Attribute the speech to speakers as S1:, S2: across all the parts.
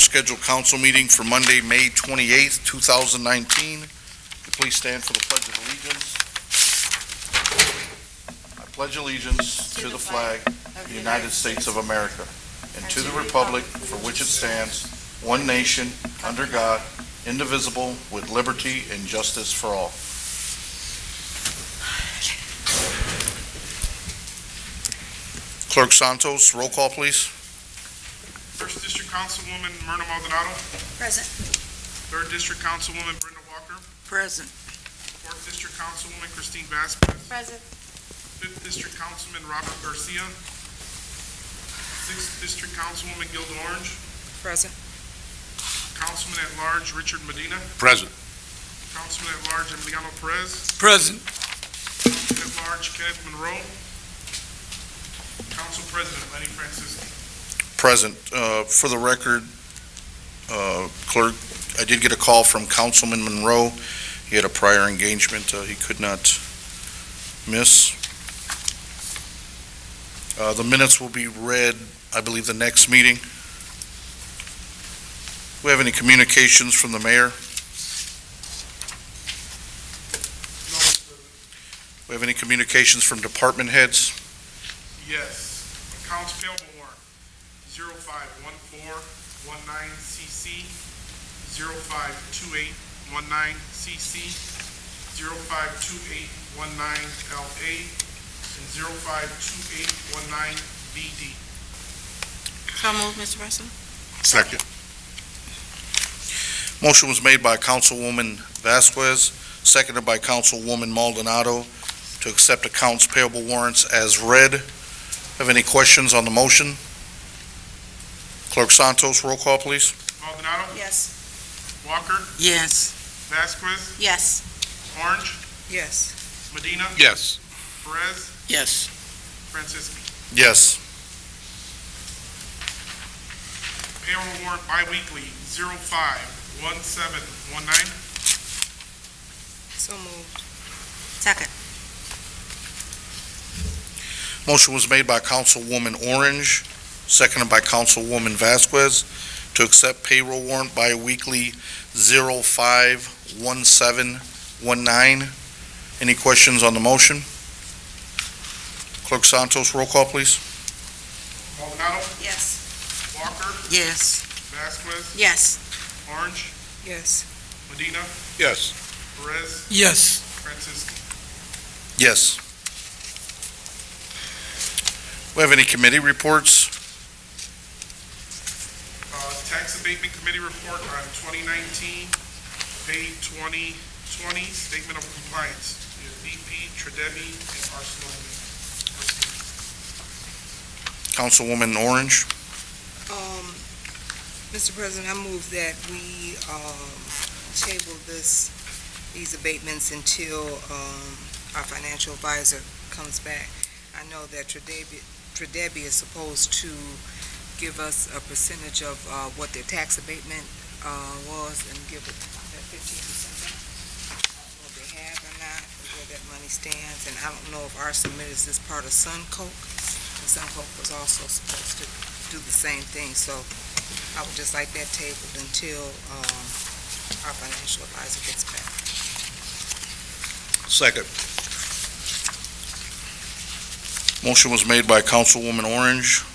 S1: scheduled council meeting for Monday, May 28th, 2019. Please stand for the Pledge of Allegiance. I pledge allegiance to the flag of the United States of America and to the republic for which it stands, one nation, under God, indivisible, with liberty and justice for all. Clerk Santos, roll call, please.
S2: First District Councilwoman Myrna Maldonado.
S3: Present.
S2: Third District Councilwoman Brenda Walker.
S3: Present.
S2: Fourth District Councilwoman Christine Vasquez.
S3: Present.
S2: Fifth District Councilman Robert Garcia. Sixth District Councilwoman Gilda Orange.
S3: Present.
S2: Councilman at Large Richard Medina.
S1: Present.
S2: Councilman at Large Emiliano Perez.
S3: Present.
S2: Councilman at Large Kenneth Monroe. Council President Lenny Francisco.
S1: Present. For the record, Clerk, I did get a call from Councilman Monroe. He had a prior engagement he could not miss. The minutes will be read, I believe, the next meeting. Do we have any communications from the mayor?
S2: No, Mr. President.
S1: Do we have any communications from department heads?
S2: Yes. Accounts payable warrant 051419CC, 052819CC, 052819LA, and 052819BD.
S3: So moved, Mr. President.
S1: Second. Motion was made by Councilwoman Vasquez, seconded by Councilwoman Maldonado to accept accounts payable warrants as read. Have any questions on the motion? Clerk Santos, roll call, please.
S2: Maldonado.
S3: Yes.
S2: Walker.
S3: Yes.
S2: Vasquez.
S3: Yes.
S2: Orange.
S3: Yes.
S2: Medina.
S1: Yes.
S2: Perez.
S3: Yes.
S2: Francisco.
S1: Yes.
S2: Payroll warrant biweekly 051719.
S3: So moved. Second.
S1: Motion was made by Councilwoman Orange, seconded by Councilwoman Vasquez to accept payroll warrant bi-weekly 051719. Any questions on the motion? Clerk Santos, roll call, please.
S2: Maldonado.
S3: Yes.
S2: Walker.
S3: Yes.
S2: Vasquez.
S3: Yes.
S2: Orange.
S3: Yes.
S2: Medina.
S1: Yes.
S2: Perez.
S3: Yes.
S2: Francisco.
S1: Yes. We have any committee reports?
S2: Tax Abatement Committee report on 2019, pay 2020, Statement of Compliance. We have BP, Tredebi, and Arsenal.
S1: Councilwoman Orange.
S4: Mr. President, I move that we table these abatements until our financial advisor comes back. I know that Tredebi is supposed to give us a percentage of what their tax abatement was and give it that 15% back. I don't know if they have or not, or where that money stands, and I don't know if our submit is this part of Suncoke. And Suncoke was also supposed to do the same thing, so I would just like that tabled until our financial advisor gets back.
S1: Second. Motion was made by Councilwoman Orange,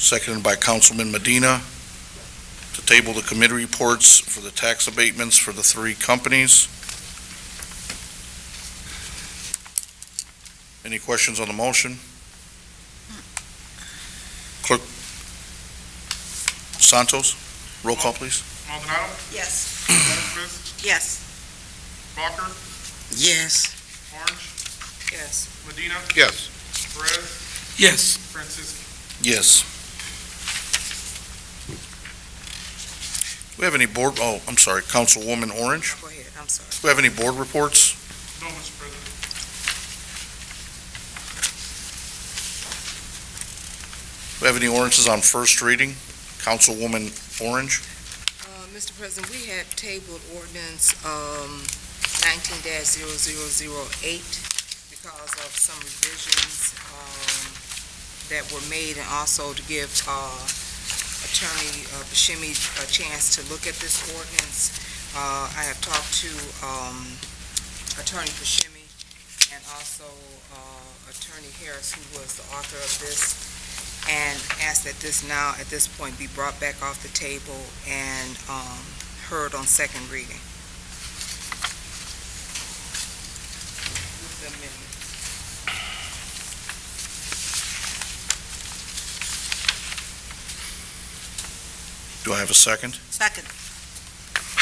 S1: seconded by Councilman Medina, to table the committee reports for the tax abatements for the three companies. Any questions on the motion? Clerk Santos, roll call, please.
S2: Maldonado.
S3: Yes.
S2: Vasquez.
S3: Yes.
S2: Walker.
S3: Yes.
S2: Orange.
S4: Yes.
S2: Medina.
S1: Yes.
S2: Perez.
S3: Yes.
S2: Francisco.
S1: Yes. Do we have any board, I'm sorry, Councilwoman Orange?
S4: Go ahead, I'm sorry.
S1: Do we have any board reports?
S2: No, Mr. President.
S1: Do we have any ordinances on first reading? Councilwoman Orange?
S4: Mr. President, we had tabled ordinance 19-0008 because of some revisions that were made, and also to give Attorney Buscemi a chance to look at this ordinance. I have talked to Attorney Buscemi and also Attorney Harris, who was the author of this, and asked that this now, at this point, be brought back off the table and heard on second reading. With the amendment.
S1: Do I have a second?
S3: Second.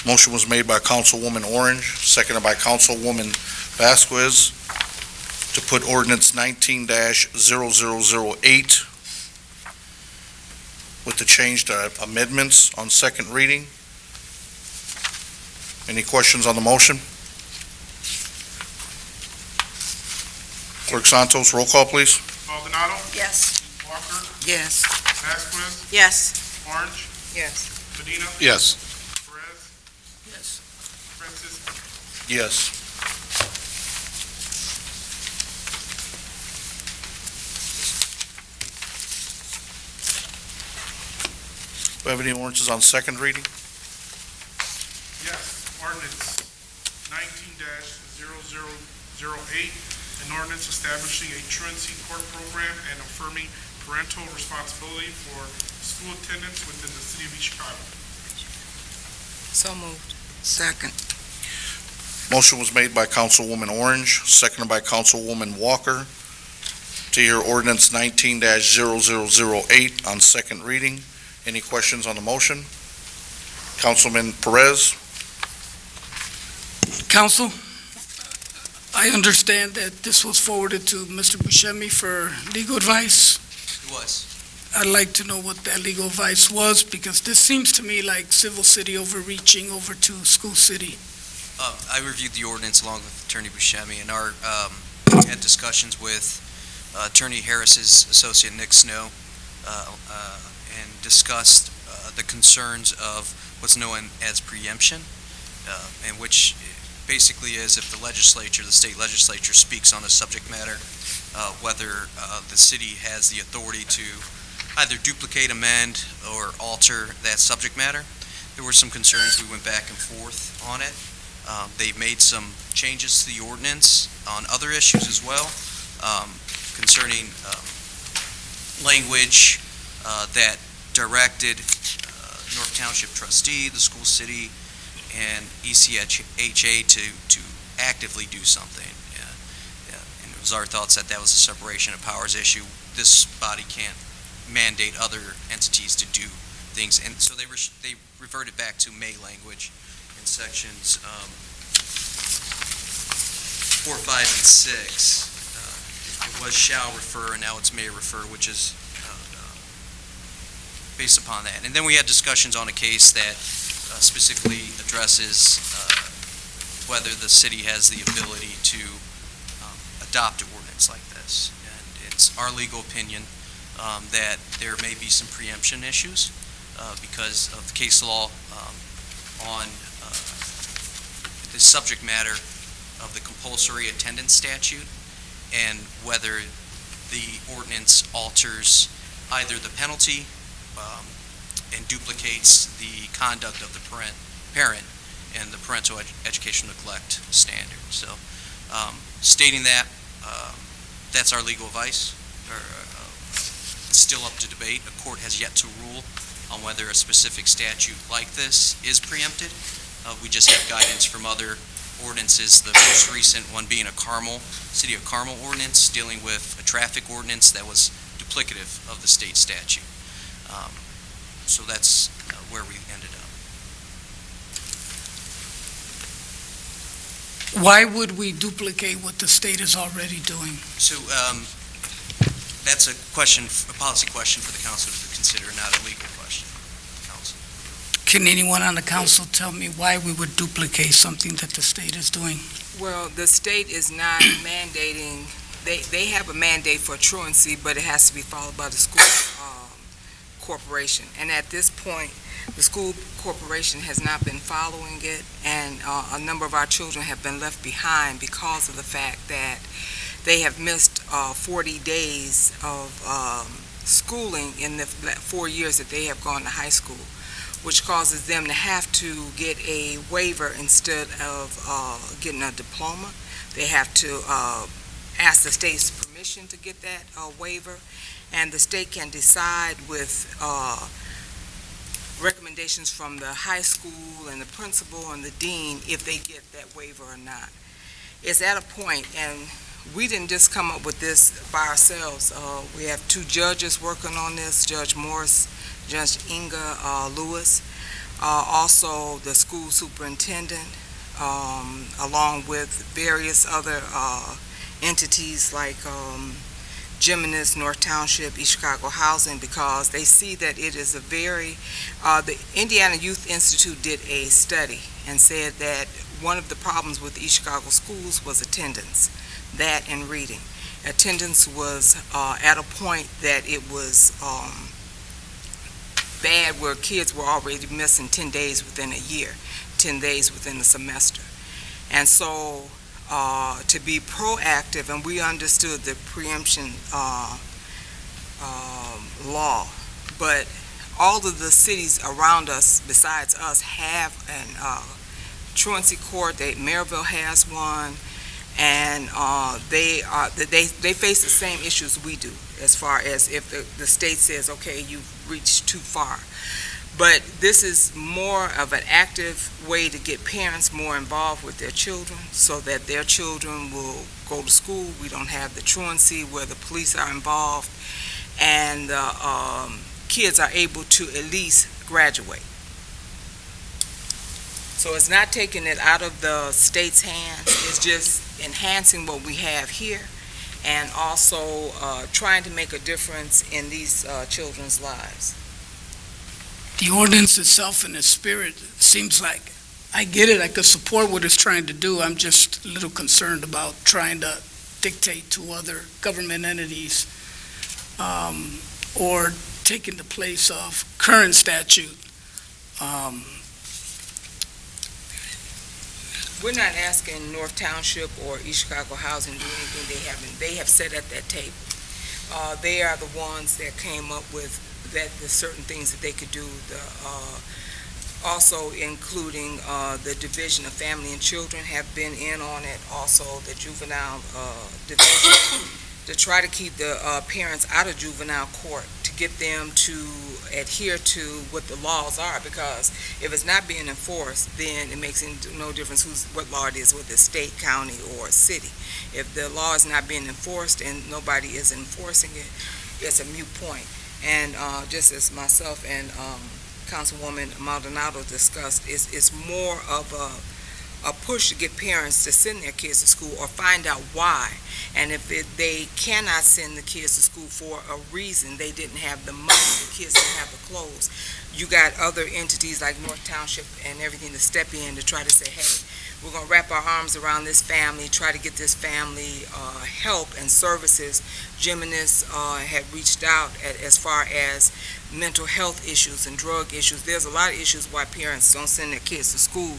S1: Motion was made by Councilwoman Orange, seconded by Councilwoman Vasquez, to put ordinance 19-0008 with the changed amendments on second reading. Any questions on the motion? Clerk Santos, roll call, please.
S2: Maldonado,
S3: Yes.
S2: Walker,
S3: Yes.
S2: Vasquez,
S3: Yes.
S2: Orange,
S4: Yes.
S2: Medina,
S1: Yes.
S2: Perez,
S3: Yes.
S2: Francisco.
S1: Yes. Do we have any ordinances on second reading?
S2: Yes, ordinance 19-0008, an ordinance establishing a truancy court program and affirming parental responsibility for school attendance within the city of East Chicago.
S4: So moved.
S3: Second.
S1: Motion was made by Councilwoman Orange, seconded by Councilwoman Walker, to hear ordinance 19-0008 on second reading. Any questions on the motion? Councilman Perez?
S5: Council, I understand that this was forwarded to Mr. Buscemi for legal advice.
S6: It was.
S5: I'd like to know what that legal advice was, because this seems to me like Civil City overreaching over to School City.
S6: I reviewed the ordinance along with Attorney Buscemi, and had discussions with Attorney Harris's associate Nick Snow, and discussed the concerns of what's known as preemption, and which basically is if the legislature, the state legislature, speaks on a subject matter, whether the city has the authority to either duplicate, amend, or alter that subject matter. There were some concerns. We went back and forth on it. They've made some changes to the ordinance on other issues as well, concerning language that directed North Township trustee, the school city, and ECHA to actively do something. And it was our thoughts that that was a separation of powers issue. This body can't mandate other entities to do things, and so they reverted back to May language in sections 4, 5, and 6. It was shall refer, and now it's may refer, which is based upon that. And then we had discussions on a case that specifically addresses whether the city has the ability to adopt an ordinance like this. And it's our legal opinion that there may be some preemption issues because of the case law on the subject matter of the compulsory attendance statute, and whether the ordinance alters either the penalty and duplicates the conduct of the parent and the parental educational neglect standard. So stating that, that's our legal advice. It's still up to debate. A court has yet to rule on whether a specific statute like this is preempted. We just have guidance from other ordinances, the most recent one being a City of Carmel ordinance dealing with a traffic ordinance that was duplicative of the state statute. So that's where we ended up.
S5: Why would we duplicate what the state is already doing?
S6: So that's a policy question for the council to consider, not a legal question. Council.
S5: Can anyone on the council tell me why we would duplicate something that the state is doing?
S4: Well, the state is not mandating, they have a mandate for truancy, but it has to be followed by the school corporation. And at this point, the school corporation has not been following it, and a number of our children have been left behind because of the fact that they have missed 40 days of schooling in the 4 years that they have gone to high school, which causes them to have to get a waiver instead of getting a diploma. They have to ask the state's permission to get that waiver, and the state can decide with recommendations from the high school and the principal and the dean if they get that waiver or not. It's at a point, and we didn't just come up with this by ourselves. We have 2 judges working on this, Judge Morris, Judge Inga Lewis, also the school superintendent, along with various other entities like Geminis, North Township, East Chicago Housing, because they see that it is a very, the Indiana Youth Institute did a study and said that one of the problems with East Chicago schools was attendance, that and reading. Attendance was at a point that it was bad, where kids were already missing 10 days within a year, 10 days within a semester. And so to be proactive, and we understood the preemption law, but all of the cities around us besides us have an truancy court. Maryville has one, and they face the same issues we do, as far as if the state says, okay, you've reached too far. But this is more of an active way to get parents more involved with their children so that their children will go to school. We don't have the truancy where the police are involved, and kids are able to at least graduate. So it's not taking it out of the state's hands, it's just enhancing what we have here, and also trying to make a difference in these children's lives.
S5: The ordinance itself in its spirit seems like, I get it, I could support what it's trying to do. I'm just a little concerned about trying to dictate to other government entities or taking the place of current statute.
S4: We're not asking North Township or East Chicago Housing to do anything they haven't. They have sat at that table. They are the ones that came up with that there's certain things that they could do. Also including the Division of Family and Children have been in on it. Also the Juvenile Division to try to keep the parents out of juvenile court, to get them to adhere to what the laws are, because if it's not being enforced, then it makes no difference what law it is, whether it's state, county, or city. If the law is not being enforced and nobody is enforcing it, it's a moot point. And just as myself and Councilwoman Maldonado discussed, it's more of a push to get parents to send their kids to school or find out why. And if they cannot send the kids to school for a reason, they didn't have the money, the kids didn't have the clothes, you got other entities like North Township and everything to step in to try to say, hey, we're going to wrap our arms around this family, try to get this family help and services. Geminis had reached out as far as mental health issues and drug issues. There's a lot of issues why parents don't send their kids to school,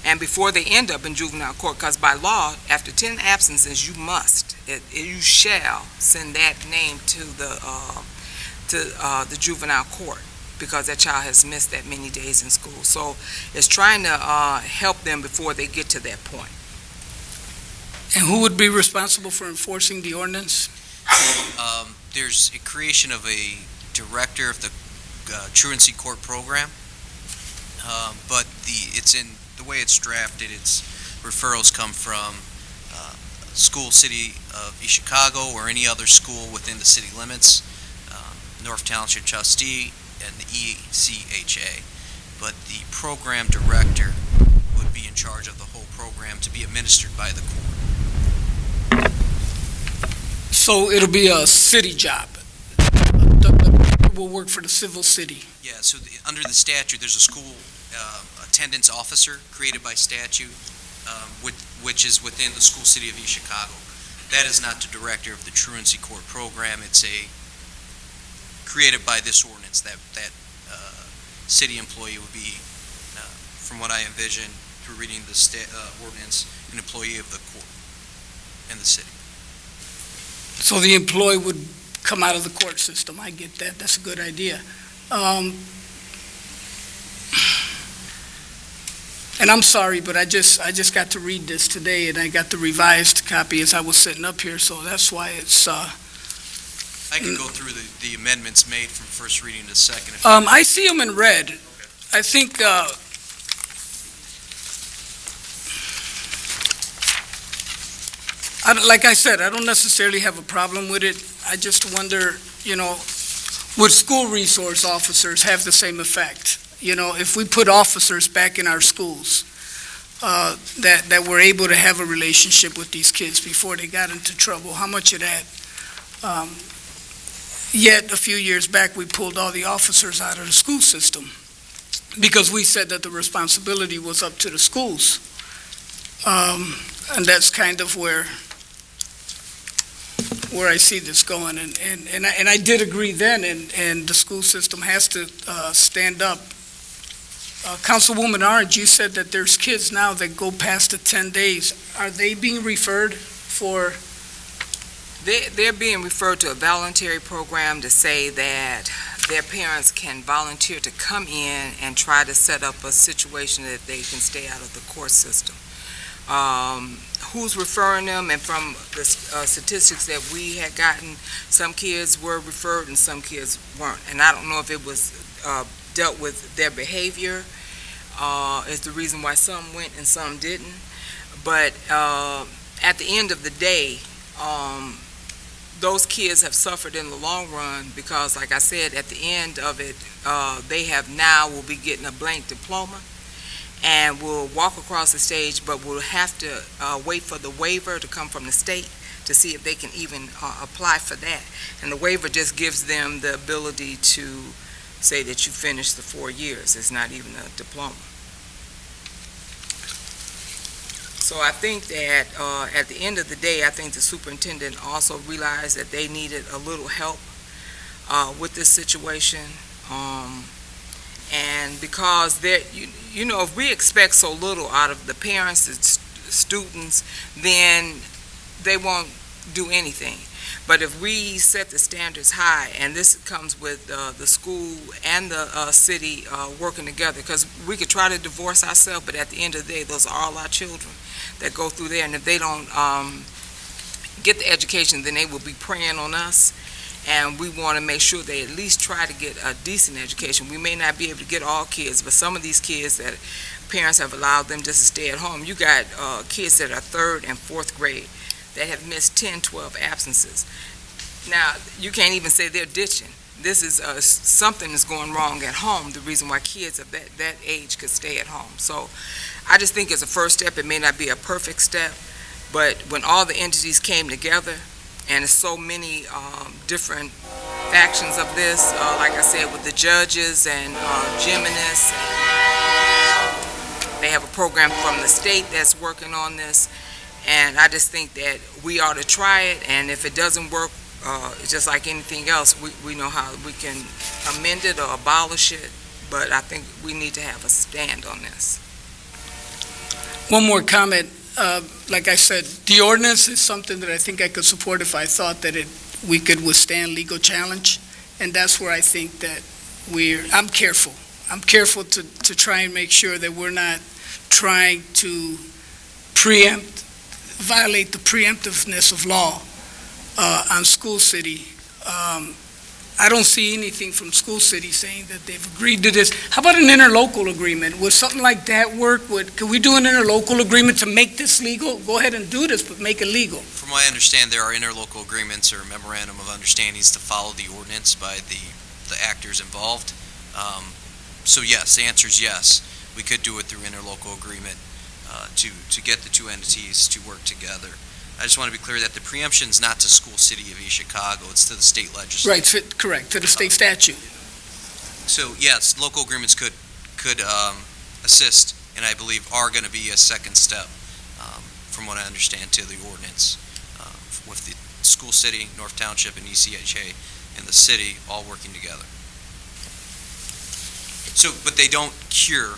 S4: and before they end up in juvenile court, because by law, after 10 absences, you must, you shall send that name to the juvenile court, because that child has missed that many days in school. So it's trying to help them before they get to that point.
S5: And who would be responsible for enforcing the ordinance?
S6: There's a creation of a director of the truancy court program, but it's in the way it's drafted. Its referrals come from school, city of East Chicago, or any other school within the city limits, North Township trustee, and the ECHA. But the program director would be in charge of the whole program to be administered by the court.
S5: So it'll be a city job. The people will work for the civil city.
S6: Yeah, so under the statute, there's a school attendance officer created by statute, which is within the school city of East Chicago. That is not the director of the truancy court program. It's created by this ordinance. That city employee would be, from what I envision through reading the ordinance, an employee of the court in the city.
S5: So the employee would come out of the court system. I get that. That's a good idea. And I'm sorry, but I just got to read this today, and I got the revised copy as I was sitting up here, so that's why it's,
S6: I can go through the amendments made from first reading to second.
S5: I see them in red. I think, like I said, I don't necessarily have a problem with it. I just wonder, would school resource officers have the same effect? If we put officers back in our schools, that were able to have a relationship with these kids before they got into trouble, how much of that? Yet, a few years back, we pulled all the officers out of the school system because we said that the responsibility was up to the schools. And that's kind of where I see this going. And I did agree then, and the school system has to stand up. Councilwoman Orange, you said that there's kids now that go past the 10 days. Are they being referred for?
S3: They're being referred to a voluntary program to say that their parents can volunteer to come in and try to set up a situation that they can stay out of the court system. Who's referring them, and from the statistics that we had gotten, some kids were referred and some kids weren't. And I don't know if it was dealt with their behavior is the reason why some went and some didn't. But at the end of the day, those kids have suffered in the long run because, like I said, at the end of it, they will be getting a blank diploma and will walk across the stage, but will have to wait for the waiver to come from the state to see if they can even apply for that. And the waiver just gives them the ability to say that you finished the 4 years. It's not even a diploma. So I think that at the end of the day, I think the superintendent also realized that they needed a little help with this situation. And because if we expect so little out of the parents and students, then they won't do anything. But if we set the standards high, and this comes with the school and the city working together, because we could try to divorce ourselves, but at the end of the day, those are all our children that go through there. And if they don't get the education, then they will be preying on us. And we want to make sure they at least try to get a decent education. We may not be able to get all kids, but some of these kids that parents have allowed them just to stay at home. You got kids that are 3rd and 4th grade that have missed 10, 12 absences. Now, you can't even say they're ditching. This is something is going wrong at home, the reason why kids of that age could stay at home. So I just think it's a first step. It may not be a perfect step, but when all the entities came together, and there's so many different factions of this, like I said, with the judges and gymnasts, they have a program from the state that's working on this, and I just think that we ought to try it, and if it doesn't work, just like anything else, we know how we can amend it or abolish it, but I think we need to have a stand on this.
S5: One more comment. Like I said, the ordinance is something that I think I could support if I thought that we could withstand legal challenge, and that's where I think that I'm careful. I'm careful to try and make sure that we're not trying to violate the preemptiveness of law on School City. I don't see anything from School City saying that they've agreed to this. How about an interlocal agreement? Would something like that work? Could we do an interlocal agreement to make this legal? Go ahead and do this, but make it legal.
S6: From what I understand, there are interlocal agreements or memorandum of understandings to follow the ordinance by the actors involved. So yes, the answer is yes. We could do it through interlocal agreement to get the two entities to work together. I just want to be clear that the preemption is not to School City of East Chicago, it's to the state legislature.
S5: Right, correct, to the state statute.
S6: So yes, local agreements could assist, and I believe are going to be a second step, from what I understand, to the ordinance, with the School City, North Township, and ECHA, and the city all working together. So, but they don't cure,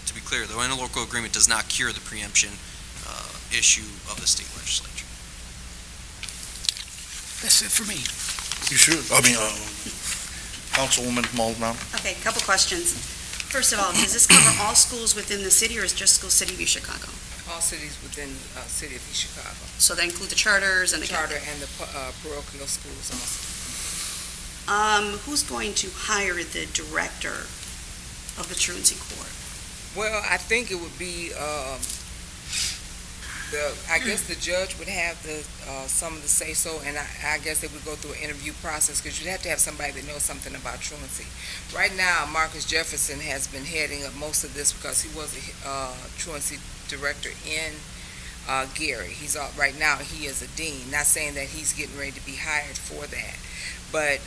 S6: to be clear, the interlocal agreement does not cure the preemption issue of the state legislature.
S5: That's it for me.
S1: You should. Councilwoman Maldonado.
S7: Okay, a couple questions. First of all, does this cover all schools within the city, or is just School City of East Chicago?
S3: All cities within, city of East Chicago,
S7: So that include the charters and the
S3: charter and the, parochial schools also.
S7: Who's going to hire the director of the truancy court?
S3: Well, I think it would be, I guess the judge would have some of the say-so, and I guess they would go through an interview process, because you'd have to have somebody that knows something about truancy. Right now, Marcus Jefferson has been heading up most of this, because he was a truancy director in Gary. Right now, he is a dean, not saying that he's getting ready to be hired for that. But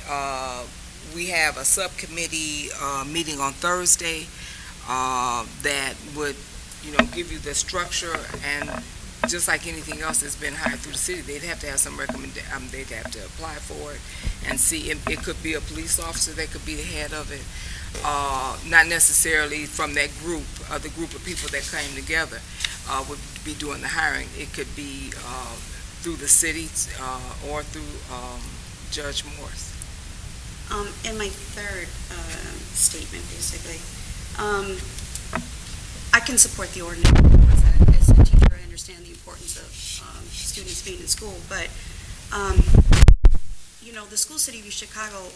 S3: we have a subcommittee meeting on Thursday that would, give you the structure, and just like anything else that's been hired through the city, they'd have to have some they'd have to apply for it and see. It could be a police officer that could be the head of it, not necessarily from that group, the group of people that came together would be doing the hiring. It could be through the city or through Judge Morris.
S7: And my third statement, basically, I can support the ordinance. As a teacher, I understand the importance of students being in school, but, the School City of Chicago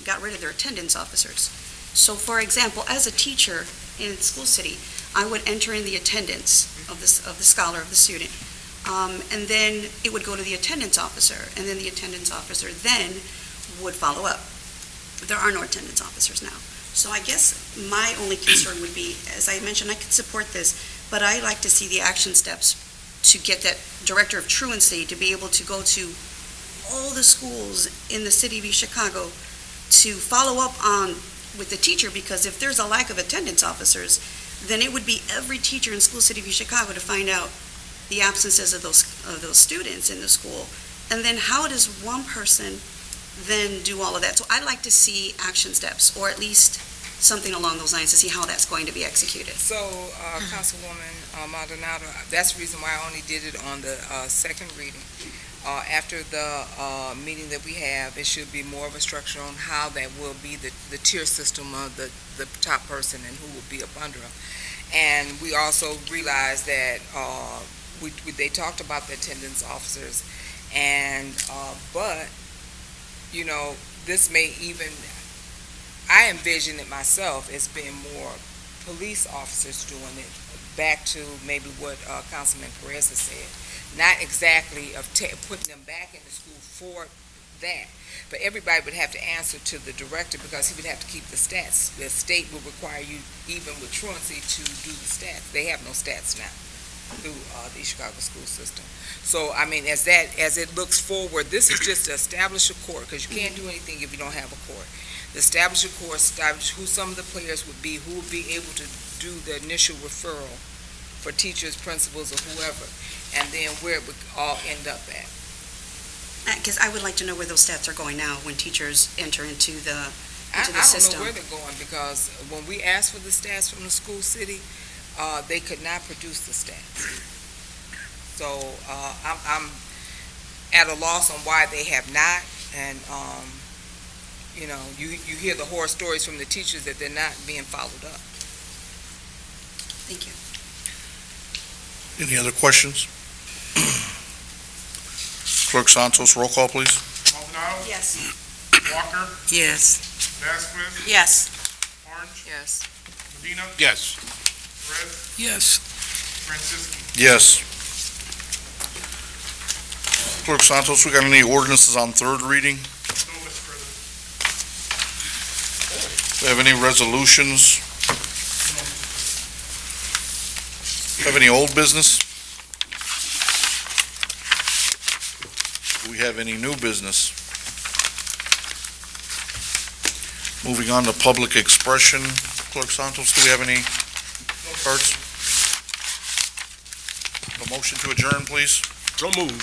S7: got rid of their attendance officers. So, for example, as a teacher in School City, I would enter in the attendance of the scholar, of the student, and then it would go to the attendance officer, and then the attendance officer then would follow up. There are no attendance officers now. So I guess my only concern would be, as I mentioned, I could support this, but I like to see the action steps to get that director of truancy to be able to go to all the schools in the city of East Chicago to follow up on with the teacher, because if there's a lack of attendance officers, then it would be every teacher in School City of East Chicago to find out the absences of those students in the school. And then how does one person then do all of that? So I'd like to see action steps, or at least something along those lines, to see how that's going to be executed.
S3: So, Councilwoman Maldonado, that's the reason why I only did it on the second reading. After the meeting that we have, it should be more of a structure on how that will be the tier system of the top person and who will be up under them. And we also realized that they talked about the attendance officers, and but this may even, I envision it myself as being more police officers doing it, back to maybe what Councilman Perez has said. Not exactly of putting them back in the school for that, but everybody would have to answer to the director, because he would have to keep the stats. The state would require you, even with truancy, to do the stats. They have no stats now through the Chicago school system. So, as it looks forward, this is just to establish a court, because you can't do anything if you don't have a court. Establish a court, establish who some of the players would be, who would be able to do the initial referral for teachers, principals, or whoever, and then where it would all end up at.
S7: Because I would like to know where those stats are going now when teachers enter into the
S3: I don't
S7: system.
S3: know where they're going, because when we asked for the stats from the school city, they could not produce the stats. So I'm at a loss on why they have not, and you hear the horror stories from the teachers that they're not being followed up.
S7: Thank you.
S1: Any other questions? Clerk Santos, roll call, please.
S2: Maldonado.
S7: Yes.
S2: Walker.
S3: Yes.
S2: Vasquez.
S7: Yes.
S2: Orange.
S3: Yes.
S2: Medina.
S1: Yes.
S2: Perez.
S5: Yes.
S2: Franciski.
S1: Yes. Clerk Santos, we got any ordinances on third reading?
S2: No, Mr. President.
S1: Do we have any resolutions? Have any old business? Do we have any new business? Moving on to public expression. Clerk Santos, do we have any cards? A motion to adjourn, please.
S8: So moved.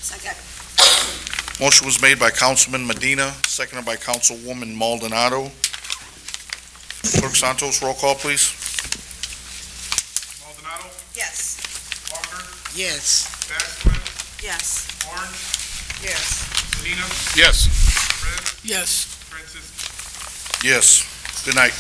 S7: Second.
S1: Motion was made by Councilman Medina, seconded by Councilwoman Maldonado. Clerk Santos, roll call, please.
S2: Maldonado.
S7: Yes.
S2: Walker.
S3: Yes.
S2: Vasquez.
S7: Yes.
S2: Orange.
S4: Yes.
S2: Medina,
S8: Yes.
S2: Perez,
S5: Yes.
S2: Francis.
S1: Yes. Good night.